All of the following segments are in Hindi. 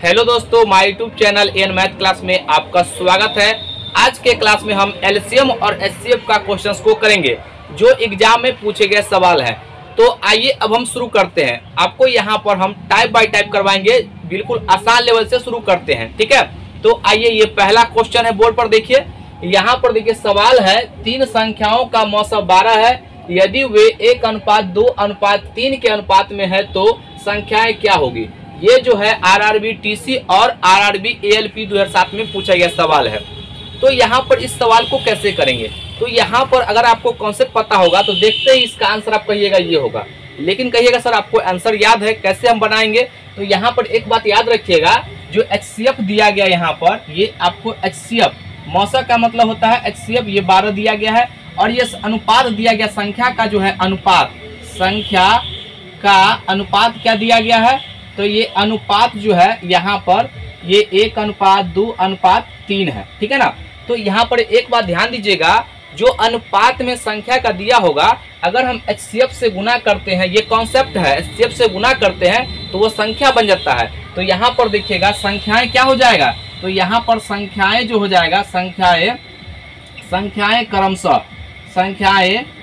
हेलो दोस्तों, my YouTube channel N math class में आपका स्वागत है। आज के क्लास में हम एलसीएम और एचसीएफ का क्वेश्चंस को करेंगे जो एग्जाम में पूछे गए सवाल हैं। तो आइए अब हम शुरू करते हैं। आपको यहाँ पर हम टाइप बाय टाइप करवाएंगे, बिल्कुल आसान लेवल से शुरू करते हैं। ठीक है, तो आइए ये पहला क्वेश्चन है, बोर्ड पर देखिए। यहाँ पर देखिए सवाल है, तीन संख्याओं का मौसम 12 है, यदि वे 1:2:3 के अनुपात में है तो संख्याएं क्या होगी। ये जो है आरआरबी टीसी और आरआरबी एएलपी 2007 में पूछा गया सवाल है। तो यहाँ पर इस सवाल को कैसे करेंगे, तो यहाँ पर अगर आपको कॉन्सेप्ट पता होगा तो देखते ही इसका आंसर आप कहिएगा ये होगा, लेकिन कहिएगा सर आपको आंसर याद है, कैसे हम बनाएंगे। तो यहाँ पर एक बात याद रखिएगा, जो एचसीएफ दिया गया यहाँ पर, ये आपको एचसीएफ मौसा का मतलब होता है एचसीएफ, ये 12 दिया गया है। और ये अनुपात दिया गया, संख्या का जो है अनुपात, संख्या का अनुपात क्या दिया गया है, तो ये अनुपात जो है यहाँ पर ये 1:2:3 है। ठीक है ना। तो यहाँ पर एक बात ध्यान दीजिएगा, जो अनुपात में संख्या का दिया होगा, अगर हम एचसीएफ से गुना करते हैं, ये कॉन्सेप्ट है, एचसीएफ से गुना करते हैं तो वो संख्या बन जाता है। तो यहाँ पर देखिएगा संख्याएं क्या हो जाएगा, तो यहाँ पर संख्याएं जो हो जाएगा, संख्याएं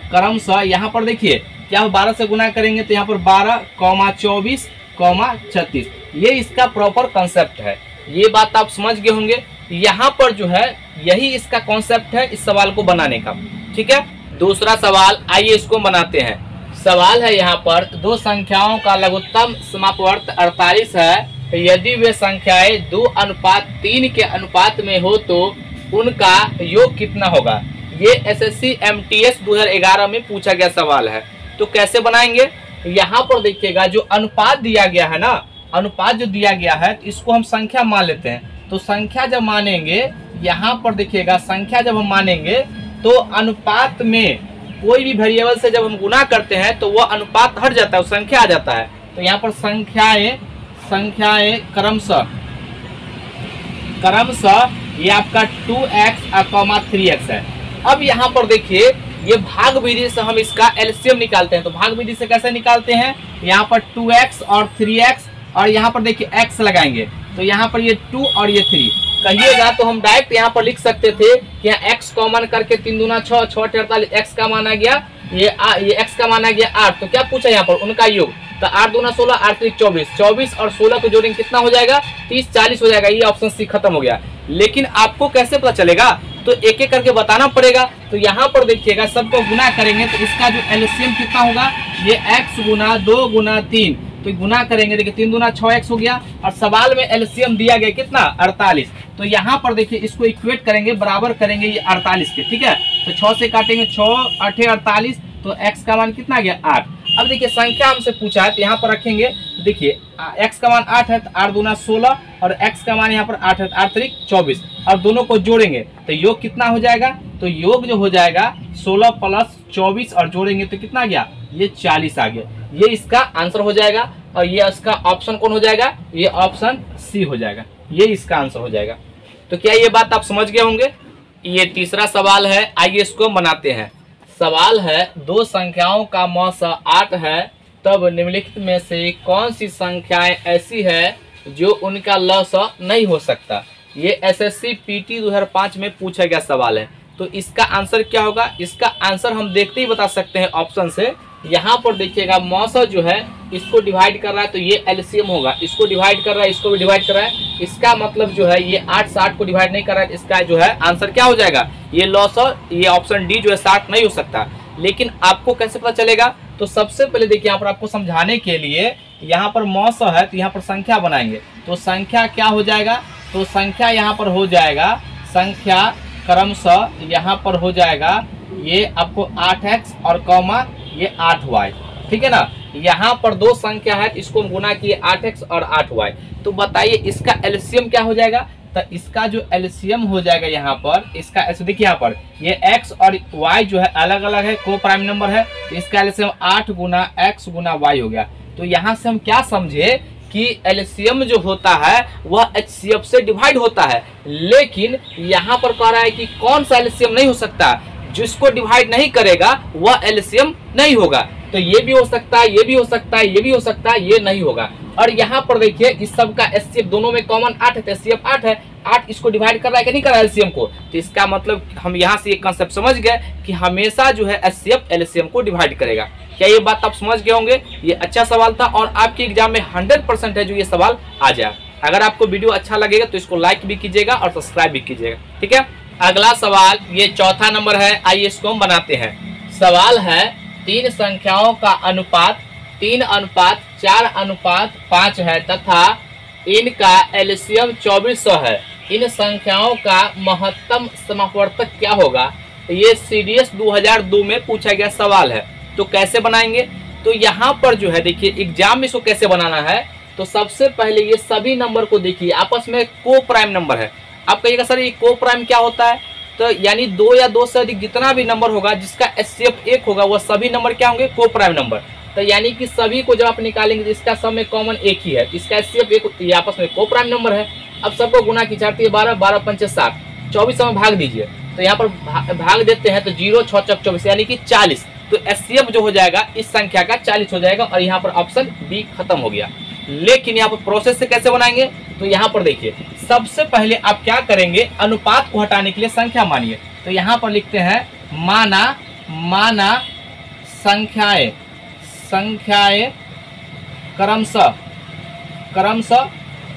क्रमशः यहाँ पर देखिए क्या 12 से गुना करेंगे तो यहाँ पर 12,24,36, ये इसका प्रॉपर कॉन्सेप्ट है। ये बात आप समझ गए होंगे। यहाँ पर जो है यही इसका कॉन्सेप्ट है इस सवाल को बनाने का। ठीक है, दूसरा सवाल, आइए इसको बनाते हैं। सवाल है यहाँ पर, दो संख्याओं का लघुत्तम समापवर्त 48 है, यदि वे संख्याएं 2:3 के अनुपात में हो तो उनका योग कितना होगा। ये एसएससी एमटीएस 2011 में पूछा गया सवाल है। तो कैसे बनाएंगे, यहाँ पर देखिएगा जो अनुपात दिया गया है ना, अनुपात जो दिया गया है इसको हम संख्या मान लेते हैं। तो संख्या जब मानेंगे, यहाँ पर देखिएगा संख्या जब हम मानेंगे तो अनुपात में कोई भी वेरिएबल से जब हम गुना करते हैं तो वह अनुपात हट जाता है, संख्या आ जाता है। तो यहाँ पर संख्याएं क्रमशः ये आपका 2x, 3x है। अब यहाँ पर देखिए ये भाग विधि से हम इसका एलसीएम निकालते हैं। तो भाग विधि से कैसे निकालते हैं, यहाँ पर 2x और 3x और यहाँ पर देखिए x लगाएंगे, तो यहाँ पर ये 2 और ये 3 कहिएगा तो हम डायरेक्ट यहाँ पर लिख सकते थे कि यहाँ x कॉमन करके 3 दूना 6, 6 48, x का माना गया ये x का माना गया 8। तो क्या पूछा यहाँ पर, उनका योग। तो 8 दूना 16, 8 3 24, 24 और 16 को जोड़ेंगे कितना हो जाएगा, 30 40 हो जाएगा। ये ऑप्शन सी खत्म हो गया। लेकिन आपको कैसे पता चलेगा, तो एक एक करके बताना पड़ेगा। तो यहाँ पर देखिएगा सबको गुना करेंगे तो इसका जो एलसीएम कितना होगा, ये x गुना 2 गुना 3, तो गुना करेंगे, देखिए 3 दूना 6x हो गया। और सवाल में एलसीएम दिया गया कितना, 48। तो यहाँ पर देखिए इसको इक्वेट करेंगे, बराबर करेंगे ये 48 के। ठीक है, तो 6 से काटेंगे, 6 8 48, तो x का मान कितना गया, 8। अब देखिए संख्या हमसे पूछा है तो यहाँ पर रखेंगे, देखिए x का मान 8 है तो 8 दूना 16 और x का मान यहाँ पर 8 है, 8 3 24 और दोनों को जोड़ेंगे तो योग कितना हो जाएगा, तो योग जो हो जाएगा 16 प्लस 24 और जोड़ेंगे तो कितना गया, ये 40 आ गया। ये इसका आंसर हो जाएगा। और ये इसका ऑप्शन कौन हो जाएगा, ये ऑप्शन सी हो जाएगा, ये इसका आंसर हो जाएगा। तो क्या ये बात आप समझ गए होंगे। ये तीसरा सवाल है, आइए इसको बनाते हैं। सवाल है, दो संख्याओं का मौसा 8 है, तब निम्नलिखित में से कौन सी संख्याएं ऐसी है जो उनका लसा नहीं हो सकता। ये एसएससी पीटी 2005 में पूछा गया सवाल है। तो इसका आंसर क्या होगा, इसका आंसर हम देखते ही बता सकते हैं ऑप्शन से। यहाँ पर देखिएगा मौसा जो है इसको डिवाइड कर रहा है तो ये एलसीएम होगा, इसको डिवाइड कर रहा है, इसको भी डिवाइड कर रहा है, इसका मतलब जो है ये 8 से 8 को डिवाइड नहीं कर रहा है, इसका जो है आंसर क्या हो जाएगा, ये लॉसा, ये ऑप्शन डी जो है 60 नहीं हो सकता। लेकिन आपको कैसे पता चलेगा, तो सबसे पहले देखिए यहाँ पर आपको समझाने के लिए, यहाँ पर मौसा है तो यहाँ पर संख्या बनाएंगे। तो संख्या क्या हो जाएगा, तो संख्या यहाँ पर हो जाएगा, संख्या क्रमशः यहाँ पर हो जाएगा ये आपको 8x और कॉमा ये 8y। ठीक है ना। यहाँ पर दो संख्या है, इसको गुना किए 8x और 8y। तो बताइए इसका एलसीएम क्या हो जाएगा, तो इसका जो एलसीएम हो जाएगा यहाँ पर, इसका देखिए यहाँ पर ये x और y जो है अलग अलग है, को प्राइम नंबर है, तो इसका एलसीएम 8 गुना x गुना y हो गया। तो यहाँ से हम क्या समझे कि एलसीएम जो होता है वह एचसीएफ से डिवाइड होता है। लेकिन यहाँ पर कह रहा है कि कौन सा एलसीएम नहीं हो सकता, जिसको डिवाइड नहीं करेगा वह एलसीएम नहीं होगा। तो ये भी हो सकता है, ये भी हो सकता है, ये भी हो सकता है, ये नहीं होगा। और यहाँ पर देखिए इस सब का एचसीएफ दोनों में कॉमन 8 है, तो एचसीएफ 8 है, 8 इसको डिवाइड कर रहा है कि नहीं कर रहा है एलसीएम को। तो इसका मतलब हम यहाँ से एक कंसेप्ट समझ गए कि हमेशा जो है एचसीएफ एलसीएम को डिवाइड करेगा। क्या ये बात आप समझ गए होंगे? ये अच्छा सवाल था और आपके एग्जाम में 100% है जो ये सवाल आ जाए। अगर आपको वीडियो अच्छा लगेगा तो इसको लाइक भी कीजिएगा और सब्सक्राइब भी कीजिएगा, ठीक है। अगला सवाल ये चौथा नंबर है, आइए इसको हम बनाते हैं। सवाल है 3 संख्याओं का अनुपात 3:4:5 है तथा इनका एलसीएम 2400 है। इन संख्याओं का महत्तम समापवर्तक क्या होगा? ये सीडीएस 2002 में पूछा गया सवाल है। तो कैसे बनाएंगे? तो यहाँ पर जो है देखिए एग्जाम में इसको कैसे बनाना है, तो सबसे पहले ये सभी नंबर को देखिए आपस में को प्राइम नंबर है। आप कहिएगा सर ये को प्राइम क्या होता है? तो यानी 2 या 2 से अधिक जितना भी नंबर होगा जिसका एचसीएफ 1 होगा वह सभी नंबर क्या होंगे? को प्राइम नंबर। तो यानी कि सभी को जब आप निकालेंगे इसका सब में कॉमन एक ही है, इसका एचसीएफ 1, ये आपस में को प्राइम नंबर है। अब सबको गुना की 4 12 12 5 7 24 में भाग दीजिए। तो यहाँ पर भाग देते हैं तो 0 6 चौक 24 यानी कि 40। तो एचसीएफ जो हो जाएगा इस संख्या का 40 हो जाएगा और यहाँ पर ऑप्शन बी खत्म हो गया। लेकिन यहाँ पर प्रोसेस से कैसे बनाएंगे? तो यहाँ पर देखिए सबसे पहले आप क्या करेंगे, अनुपात को हटाने के लिए संख्या मानिए। तो यहाँ पर लिखते हैं माना संख्याएं क्रमशः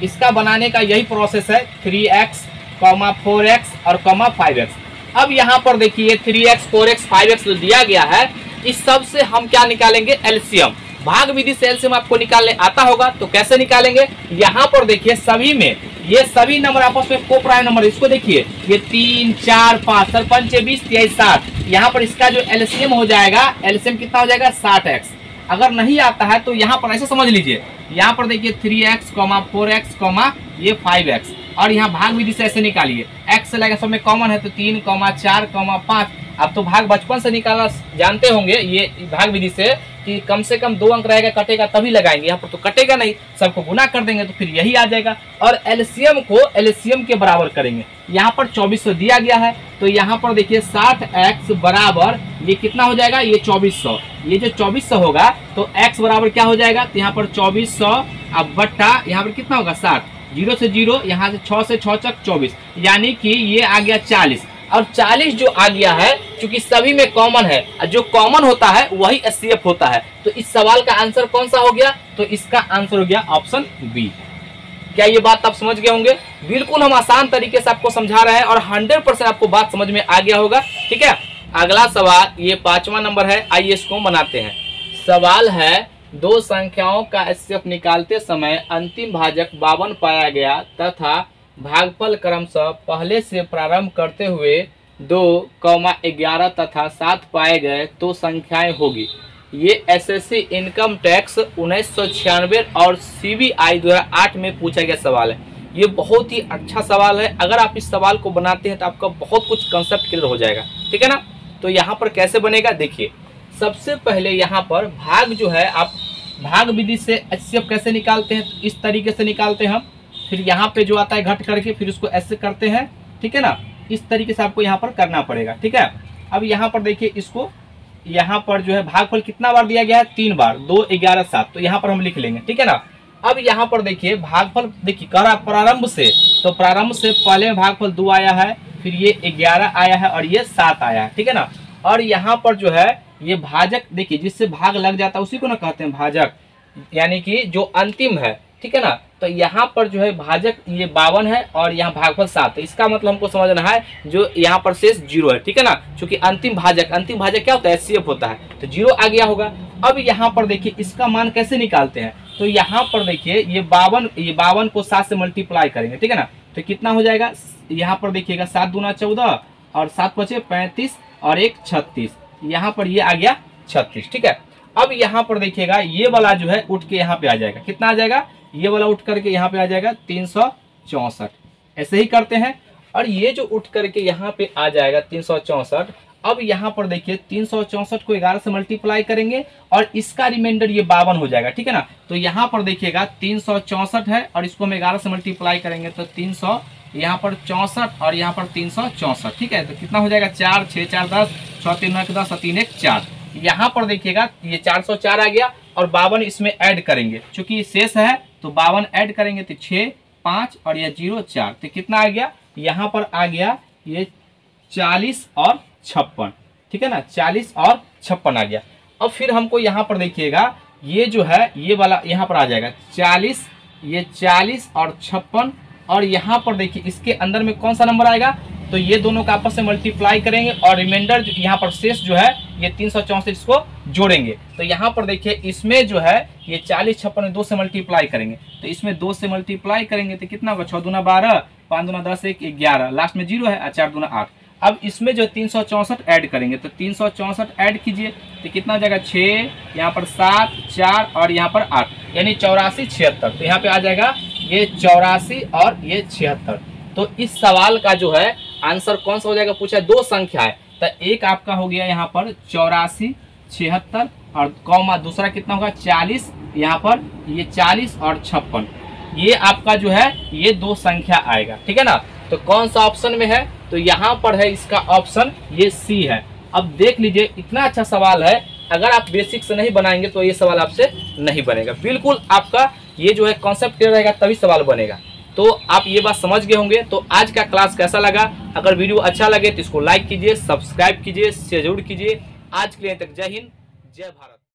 इसका बनाने का यही प्रोसेस है 3x, 4x और 5x। अब यहाँ पर देखिए 3x, 4x, 5x जो दिया गया है इस सब से हम क्या निकालेंगे? एलसीएम। भाग विधि से एलसीएम आपको निकालने आता होगा तो कैसे निकालेंगे? यहाँ पर देखिए सभी में ये सभी नंबर आपस में को प्राइम नंबर, इसको देखिए ये 3 4 5 सरपंच 20 23 60। यहाँ पर इसका जो एलसीएम हो जाएगा, एलसीएम कितना हो जाएगा? 60x। अगर नहीं आता है तो यहाँ पर ऐसे समझ लीजिए, यहाँ पर देखिए 3x, 4x, ये 5x और यहाँ भाग विधि से ऐसे निकालिए। x से लगा सब में कॉमन है तो 3, 4, 5। अब तो भाग बचपन से निकालना जानते होंगे ये भाग विधि से कि कम से कम 2 अंक रहेगा, कटेगा तभी लगाएंगे। यहाँ पर तो कटेगा नहीं, सबको गुना कर देंगे तो फिर यही आ जाएगा। और एलसीएम को एलसीएम के बराबर करेंगे। यहाँ पर 2400 दिया गया है तो यहाँ पर देखिए 60x बराबर ये कितना हो जाएगा? ये 2400। ये जो 2400 होगा तो x बराबर क्या हो जाएगा? तो यहाँ पर 2400 अब बट्टा यहाँ पर कितना होगा? 60। 0 से 0, यहाँ से 6 से 6 तक 24 यानी कि ये आ गया 40। और 40 जो आ गया है क्योंकि सभी में कॉमन है, जो कॉमन होता है वही एचसीएफ होता है। तो इस सवाल का आंसर कौन सा हो गया? तो इसका आंसर हो गया ऑप्शन बी। क्या ये बात आप समझ गए होंगे? बिल्कुल हम आसान तरीके से आपको समझा रहे हैं और 100% आपको बात समझ में आ गया होगा, ठीक है। अगला सवाल ये 5वां नंबर है, आइए इसको बनाते हैं। सवाल है 2 संख्याओं का एचसीएफ निकालते समय अंतिम भाजक 52 पाया गया तथा भागफल क्रमशः पहले से प्रारंभ करते हुए 2, 11 तथा 7 पाए गए तो संख्याएं होगी। ये एसएससी इनकम टैक्स 1996 और सीबीआई 2008 में पूछा गया सवाल है। ये बहुत ही अच्छा सवाल है। अगर आप इस सवाल को बनाते हैं तो आपका बहुत कुछ कंसेप्ट क्लियर हो जाएगा, ठीक है ना। तो यहाँ पर कैसे बनेगा देखिए, सबसे पहले यहाँ पर भाग जो है आप भाग विधि से एचसीएफ कैसे निकालते हैं? तो इस तरीके से निकालते हैं हम। फिर यहाँ पे जो आता है घट करके फिर उसको ऐसे करते हैं, ठीक है ना। इस तरीके से आपको यहाँ पर करना पड़ेगा, ठीक है। अब यहाँ पर देखिए इसको यहाँ पर जो है भागफल कितना बार दिया गया है? 3 बार, 2, 11, 7। तो यहाँ पर हम लिख लेंगे, ठीक है ना। अब यहाँ पर देखिए भागफल देखिए कह रहा प्रारंभ से, तो प्रारंभ से पहले भागफल 2 आया है, फिर ये 11 आया है और ये 7 आया है, ठीक है ना। और यहाँ पर जो है ये भाजक देखिए जिससे भाग लग जाता है उसी को ना कहते हैं भाजक, यानी कि जो अंतिम है, ठीक है ना। तो यहाँ पर जो है भाजक ये 52 है और यहाँ भागफल 7 है। इसका मतलब हमको समझना है जो यहाँ पर शेष 0 है, ठीक है ना। क्योंकि अंतिम भाजक क्या होता है? एचसीएफ होता है, तो 0 आ गया होगा। अब यहाँ पर देखिए इसका मान कैसे निकालते हैं? तो यहाँ पर देखिए ये 52 को 7 से मल्टीप्लाई करेंगे, ठीक है ना। तो कितना हो जाएगा? यहाँ पर देखिएगा 7 दूना 14 और 7 बचे 35 और 1 36। यहाँ पर ये आ गया 36, ठीक है। अब यहाँ पर देखिएगा ये वाला जो है उठ के यहाँ पे आ जाएगा, कितना आ जाएगा? ये वाला उठ करके यहाँ पे आ जाएगा 364। ऐसे ही करते हैं और ये जो उठ करके यहाँ पे आ जाएगा 364। अब यहाँ पर देखिए 364 को 11 से मल्टीप्लाई करेंगे और इसका रिमाइंडर ये 52 हो जाएगा, ठीक है ना। तो यहाँ पर देखिएगा 364 है और इसको हम 11 से मल्टीप्लाई करेंगे तो 300 यहाँ पर 64 और यहाँ पर 364, ठीक है। तो कितना हो जाएगा? 4 6 4 10 6 3 9 10 3 1 4। यहाँ पर देखिएगा ये 404 आ गया और 52 इसमें ऐड करेंगे, चूंकि शेष है तो 52 ऐड करेंगे तो 6 5 और ये 0 4, तो कितना आ गया, यहाँ पर आ गया ये 40 और 56, ठीक है ना, 40 और 56 आ गया। अब फिर हमको यहाँ पर देखिएगा ये जो है ये वाला यहाँ पर आ जाएगा 40, ये 40 और 56, और यहाँ पर देखिए इसके अंदर में कौन सा नंबर आएगा, तो ये दोनों का आपस में मल्टीप्लाई करेंगे और रिमाइंडर यहाँ पर शेष जो है ये 364 इसको जोड़ेंगे। तो यहाँ पर देखिए इसमें जो है ये 40 56 2 से मल्टीप्लाई करेंगे, तो इसमें 2 से मल्टीप्लाई करेंगे तो कितना होगा, 6 दूना 12, 5 दूना 10, 1 11, लास्ट में 0 है, 4 दूना 8। अब इसमें जो 364 ऐड करेंगे, तो 364 ऐड कीजिए तो कितना हो जाएगा, 6, यहाँ पर 7 4 और यहाँ पर 8, यानी 84 76। तो यहाँ पे आ जाएगा ये 84 और ये 76। तो इस सवाल का जो है आंसर कौन सा हो जाएगा, पूछा 2 संख्या है, तो एक आपका हो गया यहाँ पर 84 76 और कॉमा दूसरा कितना होगा 40, यहाँ पर ये 40 और 56, ये आपका जो है ये 2 संख्या आएगा, ठीक है ना। तो कौन सा ऑप्शन में है, तो यहाँ पर है इसका ऑप्शन ये सी है। अब देख लीजिए इतना अच्छा सवाल है, अगर आप बेसिक से नहीं बनाएंगे तो ये सवाल आपसे नहीं बनेगा, बिल्कुल आपका ये जो है कॉन्सेप्ट क्लियर रहेगा तभी सवाल बनेगा। तो आप ये बात समझ गए होंगे। तो आज का क्लास कैसा लगा, अगर वीडियो अच्छा लगे तो इसको लाइक कीजिए, सब्सक्राइब कीजिए, शेयर जरूर कीजिए। आज के लिए तक जय हिंद जय भारत।